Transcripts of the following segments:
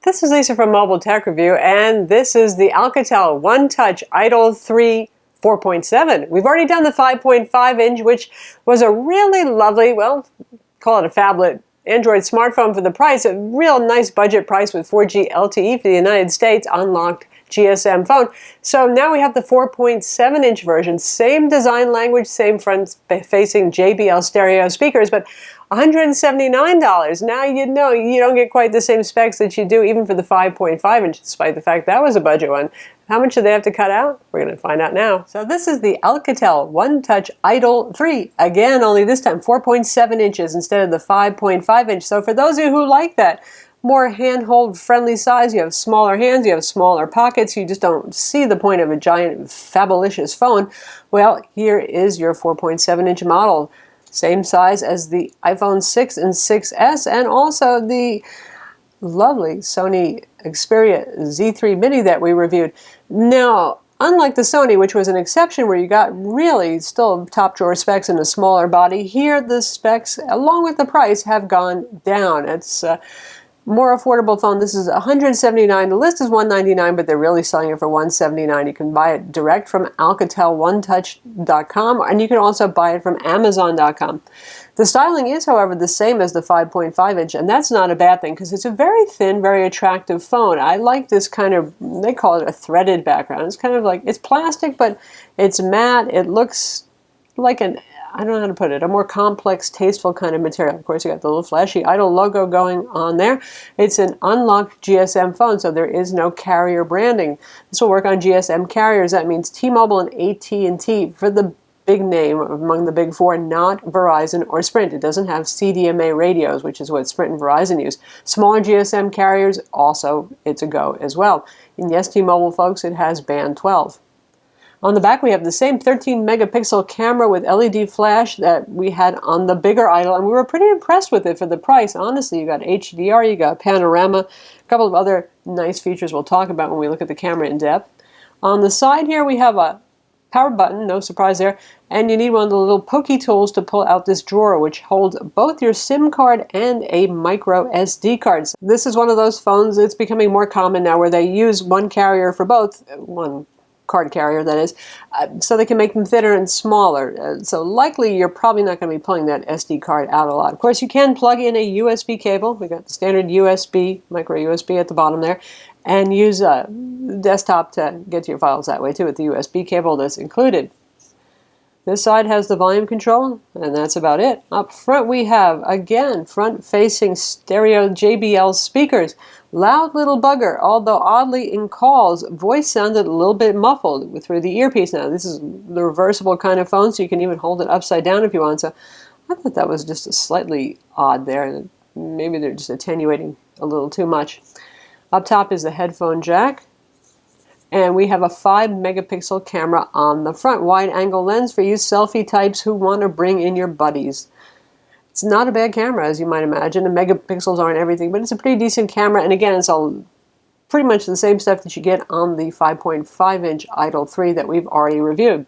This is Lisa from Mobile Tech Review, and this is the Alcatel OneTouch Idol 3 4.7. We've already done the 5.5 inch, which was a really lovely, well, call it a phablet Android smartphone for the price, a real nice budget price with 4G LTE for the United States, unlocked GSM phone. So now we have the 4.7 inch version, same design language, same front-facing JBL stereo speakers, but $179. Now you know you don't get quite the same specs that you do even for the 5.5 inch, despite the fact that was a budget one. How much do they have to cut out? We're going to find out now. So this is the Alcatel OneTouch Idol 3. Again, only this time 4.7 inches instead of the 5.5 inch. So for those of you who like that more handhold friendly size, you have smaller hands, you have smaller pockets, you just don't see the point of a giant fabulous phone, well, here is your 4.7 inch model. Same size as the iPhone 6 and 6S, and also the lovely Sony Xperia Z3 Mini that we reviewed. Now, unlike the Sony, which was an exception where you got really still top drawer specs in a smaller body, here the specs, along with the price, have gone down. It's a more affordable phone. This is $179. The list is $199, but they're really selling it for $179. You can buy it direct from AlcatelOneTouch.com, and you can also buy it from Amazon.com. The styling is, however, the same as the 5.5 inch, and that's not a bad thing because it's a very thin, very attractive phone. I like this kind of, they call it a threaded background. It's kind of like, it's plastic, but it's matte. It looks like an, I don't know how to put it, a more complex, tasteful kind of material. Of course, you got the little flashy Idol logo going on there. It's an unlocked GSM phone, so there is no carrier branding. This will work on GSM carriers. That means T-Mobile and AT&T for the big name among the big four, not Verizon or Sprint. It doesn't have CDMA radios, which is what Sprint and Verizon use. Smaller GSM carriers, also, it's a go as well. And yes, T-Mobile folks, it has band 12. On the back, we have the same 13 megapixel camera with LED flash that we had on the bigger Idol, and we were pretty impressed with it for the price. Honestly, you got HDR, you got panorama, a couple of other nice features we'll talk about when we look at the camera in depth. On the side here, we have a power button, no surprise there, and you need one of the little pokey tools to pull out this drawer, which holds both your SIM card and a micro SD card. So this is one of those phones that's becoming more common now where they use one carrier for both, one card carrier that is, so they can make them thinner and smaller. So likely you're probably not going to be pulling that SD card out a lot. Of course, you can plug in a USB cable. We got the standard USB, micro USB at the bottom there, and use a desktop to get to your files that way too with the USB cable that's included. This side has the volume control, and that's about it. Up front we have, again, front-facing stereo JBL speakers. Loud little bugger, although oddly in calls, voice sounded a little bit muffled through the earpiece now. This is the reversible kind of phone, so you can even hold it upside down if you want. So I thought that was just a slightly odd there. Maybe they're just attenuating a little too much. Up top is the headphone jack. And we have a 5 megapixel camera on the front. Wide angle lens for you selfie types who want to bring in your buddies. It's not a bad camera, as you might imagine. The megapixels aren't everything, but it's a pretty decent camera. And again, it's all pretty much the same stuff that you get on the 5.5 inch Idol 3 that we've already reviewed.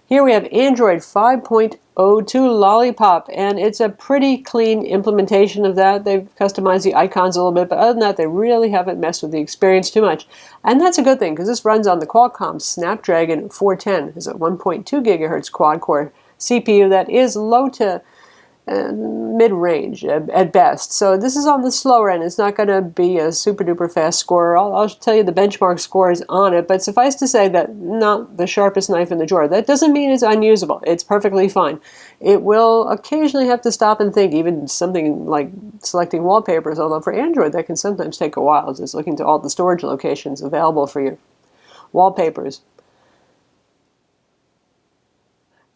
Here we have Android 5.02 Lollipop, and it's a pretty clean implementation of that. They've customized the icons a little bit, but other than that, they really haven't messed with the experience too much. And that's a good thing, because this runs on the Qualcomm Snapdragon 410. It's a 1.2 gigahertz quad-core CPU that is low to mid-range at best. So this is on the slower end. It's not going to be a super-duper fast score. I'll tell you the benchmark scores on it, but suffice to say that not the sharpest knife in the drawer. That doesn't mean it's unusable. It's perfectly fine. It will occasionally have to stop and think, even something like selecting wallpapers, although for Android that can sometimes take a while, just looking to all the storage locations available for your wallpapers.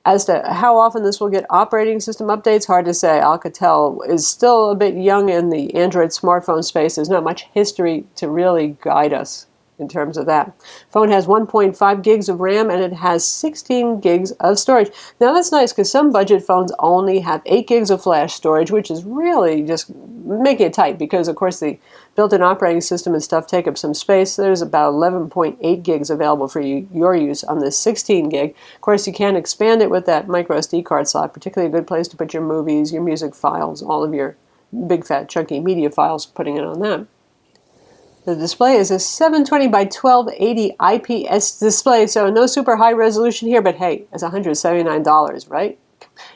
As to how often this will get operating system updates, hard to say. Alcatel is still a bit young in the Android smartphone space. There's not much history to really guide us in terms of that. Phone has 1.5 gigs of RAM and it has 16 gigs of storage. Now that's nice because some budget phones only have 8 gigs of flash storage, which is really just making it tight because of course the built-in operating system and stuff take up some space. There's about 11.8 gigs available for your use on this 16 gig. Of course you can expand it with that microSD card slot, particularly a good place to put your movies, your music files, all of your big fat chunky media files, putting it on that. The display is a 720 by 1280 IPS display, so no super high resolution here, but hey, it's $179, right?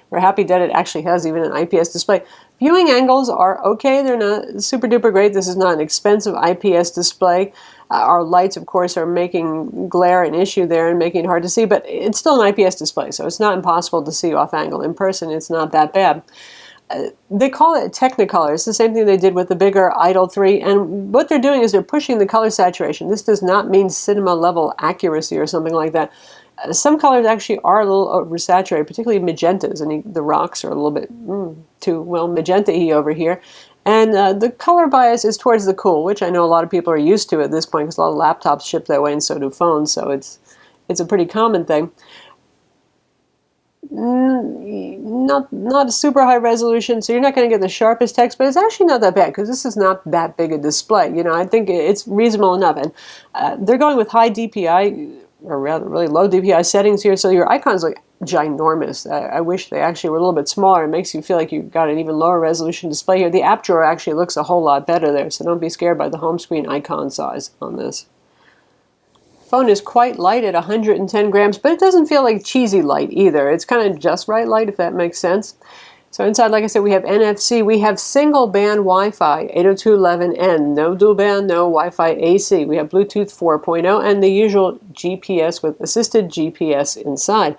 We're happy that it actually has even an IPS display. Viewing angles are okay. They're not super duper great. This is not an expensive IPS display. Our lights, of course, are making glare an issue there and making it hard to see, but it's still an IPS display, so it's not impossible to see off angle. In person, it's not that bad. They call it Technicolor. It's the same thing they did with the bigger Idol 3, and what they're doing is they're pushing the color saturation. This does not mean cinema level accuracy or something like that. Some colors actually are a little oversaturated, particularly magentas, and the rocks are a little bit too, well, magenta-y over here. And the color bias is towards the cool, which I know a lot of people are used to at this point because a lot of laptops ship that way and so do phones, so it's a pretty common thing. Not a super high resolution, so you're not going to get the sharpest text, but it's actually not that bad because this is not that big a display. You know, I think it's reasonable enough, and they're going with high DPI, or rather really low DPI settings here, so your icons look ginormous. I wish they actually were a little bit smaller. It makes you feel like you've got an even lower resolution display here. The app drawer actually looks a whole lot better there, so don't be scared by the home screen icon size on this. Phone is quite light at 110 grams, but it doesn't feel like cheesy light either. It's kind of just right light, if that makes sense. So inside, like I said, we have NFC. We have single band Wi-Fi, 802.11n, no dual band, no Wi-Fi AC. We have Bluetooth 4.0 and the usual GPS with assisted GPS inside.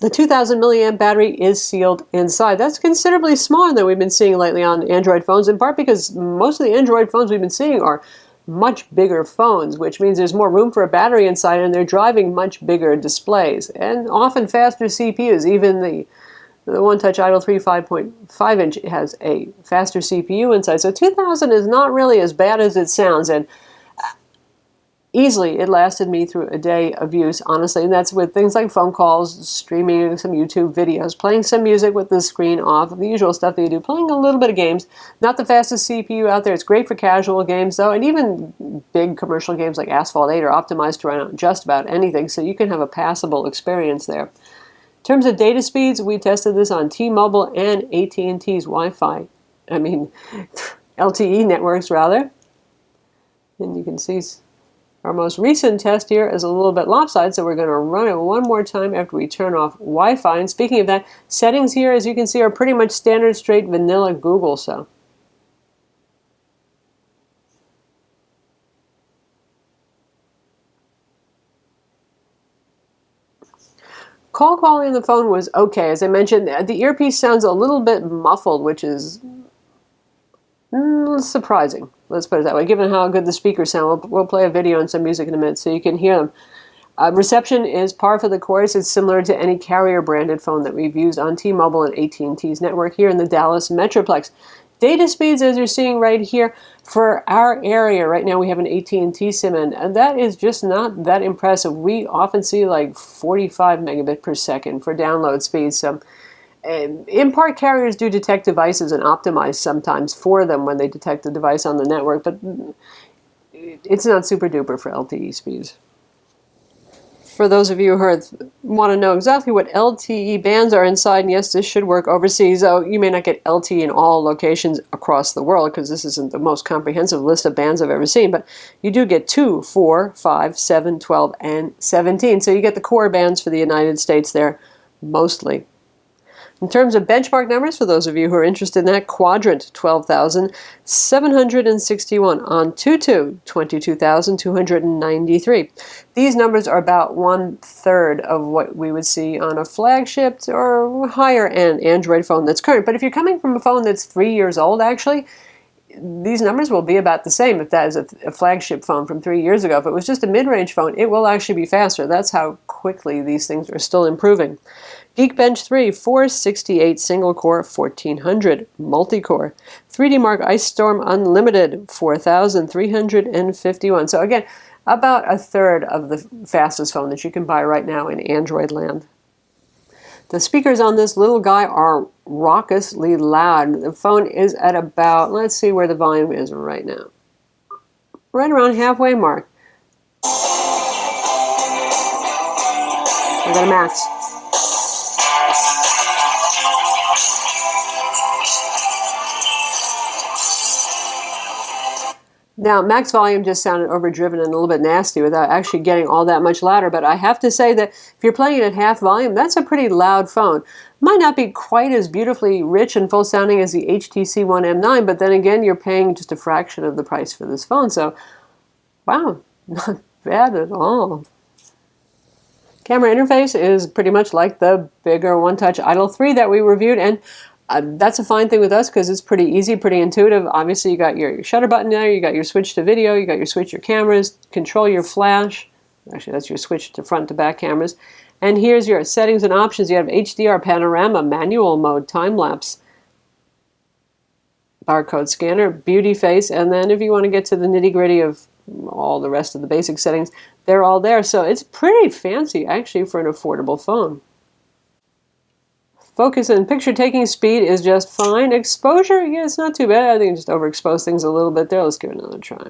The 2,000 milliamp battery is sealed inside. That's considerably smaller than we've been seeing lately on Android phones, in part because most of the Android phones we've been seeing are much bigger phones, which means there's more room for a battery inside, and they're driving much bigger displays and often faster CPUs. Even the OneTouch Idol 3 5.5 inch has a faster CPU inside. So 2000 is not really as bad as it sounds, and easily it lasted me through a day of use, honestly, and that's with things like phone calls, streaming some YouTube videos, playing some music with the screen off, the usual stuff that you do, playing a little bit of games. Not the fastest CPU out there. It's great for casual games, though, and even big commercial games like Asphalt 8 are optimized to run on just about anything, so you can have a passable experience there. In terms of data speeds, we tested this on T-Mobile and AT&T's Wi-Fi. I mean, LTE networks, rather. And you can see our most recent test here is a little bit lopsided, so we're going to run it one more time after we turn off Wi-Fi. And speaking of that, settings here, as you can see, are pretty much standard, straight, vanilla Google. So call quality on the phone was okay. As I mentioned, the earpiece sounds a little bit muffled, which is surprising. Let's put it that way. Given how good the speakers sound, we'll play a video and some music in a minute so you can hear them. Reception is par for the course. It's similar to any carrier-branded phone that we've used on T-Mobile and AT&T's network here in the Dallas Metroplex. Data speeds, as you're seeing right here, for our area, right now we have an AT&T SIM, and that is just not that impressive. We often see like 45 megabit per second for download speeds. So in part, carriers do detect devices and optimize sometimes for them when they detect the device on the network, but it's not super duper for LTE speeds. For those of you who want to know exactly what LTE bands are inside, and yes, this should work overseas, though you may not get LTE in all locations across the world because this isn't the most comprehensive list of bands I've ever seen, but you do get 2, 4, 5, 7, 12, and 17. So you get the core bands for the United States there, mostly. In terms of benchmark numbers, for those of you who are interested in that, quadrant 12,761 on Tutu 22,293. These numbers are about 1/3 of what we would see on a flagship or higher end Android phone that's current. But if you're coming from a phone that's 3 years old, actually, these numbers will be about the same if that is a flagship phone from 3 years ago. If it was just a mid-range phone, it will actually be faster. That's how quickly these things are still improving. Geekbench 3, 468 single-core, 1400 multi-core. 3D Mark Ice Storm Unlimited, 4,351. So again, about 1/3 of the fastest phone that you can buy right now in Android land. The speakers on this little guy are raucously loud. The phone is at about, let's see where the volume is right now. Right around halfway mark. I got a max. Now, max volume just sounded overdriven and a little bit nasty without actually getting all that much louder, but I have to say that if you're playing it at half volume, that's a pretty loud phone. Might not be quite as beautifully rich and full sounding as the HTC One M9, but then again, you're paying just a fraction of the price for this phone, so wow, not bad at all. Camera interface is pretty much like the bigger OneTouch Idol 3 that we reviewed, and that's a fine thing with us because it's pretty easy, pretty intuitive. Obviously, you got your shutter button there, you got your switch to video, you got your switch your cameras, control your flash. Actually, that's your switch to front to back cameras. And here's your settings and options. You have HDR panorama, manual mode, time lapse, barcode scanner, beauty face, and then if you want to get to the nitty-gritty of all the rest of the basic settings, they're all there. So it's pretty fancy actually for an affordable phone. Focus and picture taking speed is just fine. Exposure, yeah, it's not too bad. I think I just overexpose things a little bit there. Let's give it another try.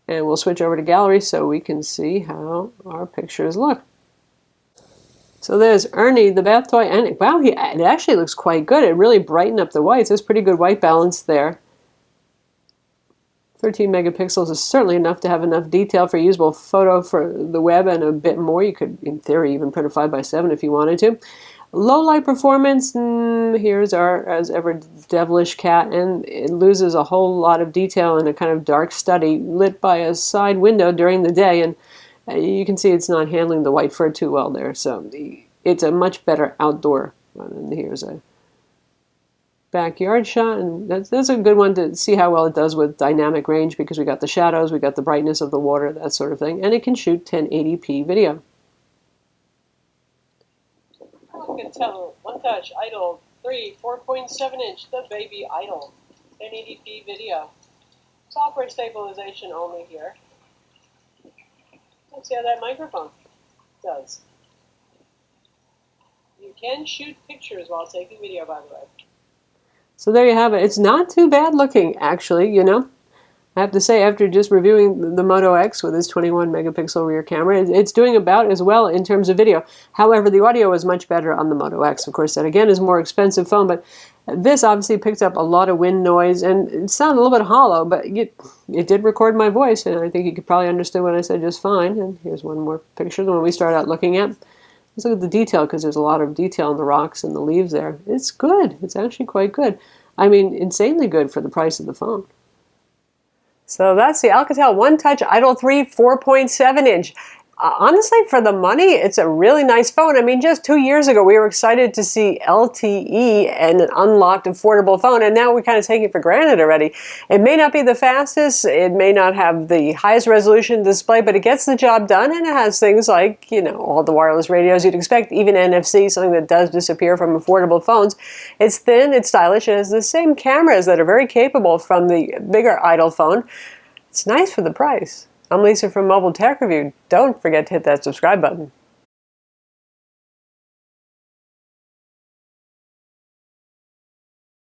And we'll switch over to gallery so we can see how our pictures look. So there's Ernie, the bath toy, and wow, it actually looks quite good. It really brightened up the whites. There's pretty good white balance there. 13 megapixels is certainly enough to have enough detail for a usable photo for the web and a bit more. You could, in theory, even print a 5x7 if you wanted to. Low light performance, here's our, as ever, devilish cat, and it loses a whole lot of detail in a kind of dark study lit by a side window during the day, and you can see it's not handling the white fur too well there, so it's a much better outdoor one. And here's a backyard shot, and that's a good one to see how well it does with dynamic range because we got the shadows, we got the brightness of the water, that sort of thing, and it can shoot 1080p video. Alcatel OneTouch Idol 3 4.7-inch, the baby Idol, 1080p video. Software stabilization only here. Let's see how that microphone does. You can shoot pictures while taking video, by the way. So there you have it. It's not too bad looking, actually, you know. I have to say, after just reviewing the Moto X with its 21 megapixel rear camera, it's doing about as well in terms of video. However, the audio is much better on the Moto X. Of course, that again is a more expensive phone, but this obviously picks up a lot of wind noise, and it sounded a little bit hollow, but it did record my voice, and I think you could probably understand what I said just fine. And here's one more picture, the one we started out looking at. Let's look at the detail, because there's a lot of detail in the rocks and the leaves there. It's good. It's actually quite good. I mean, insanely good for the price of the phone. So that's the Alcatel OneTouch Idol 3 4.7-inch. Honestly, for the money, it's a really nice phone. I mean, just 2 years ago, we were excited to see LTE and an unlocked affordable phone, and now we kind of take it for granted already. It may not be the fastest, it may not have the highest resolution display, but it gets the job done, and it has things like, you know, all the wireless radios you'd expect, even NFC, something that does disappear from affordable phones. It's thin, it's stylish, it has the same cameras that are very capable from the bigger Idol phone. It's nice for the price. I'm Lisa from Mobile Tech Review. Don't forget to hit that subscribe button.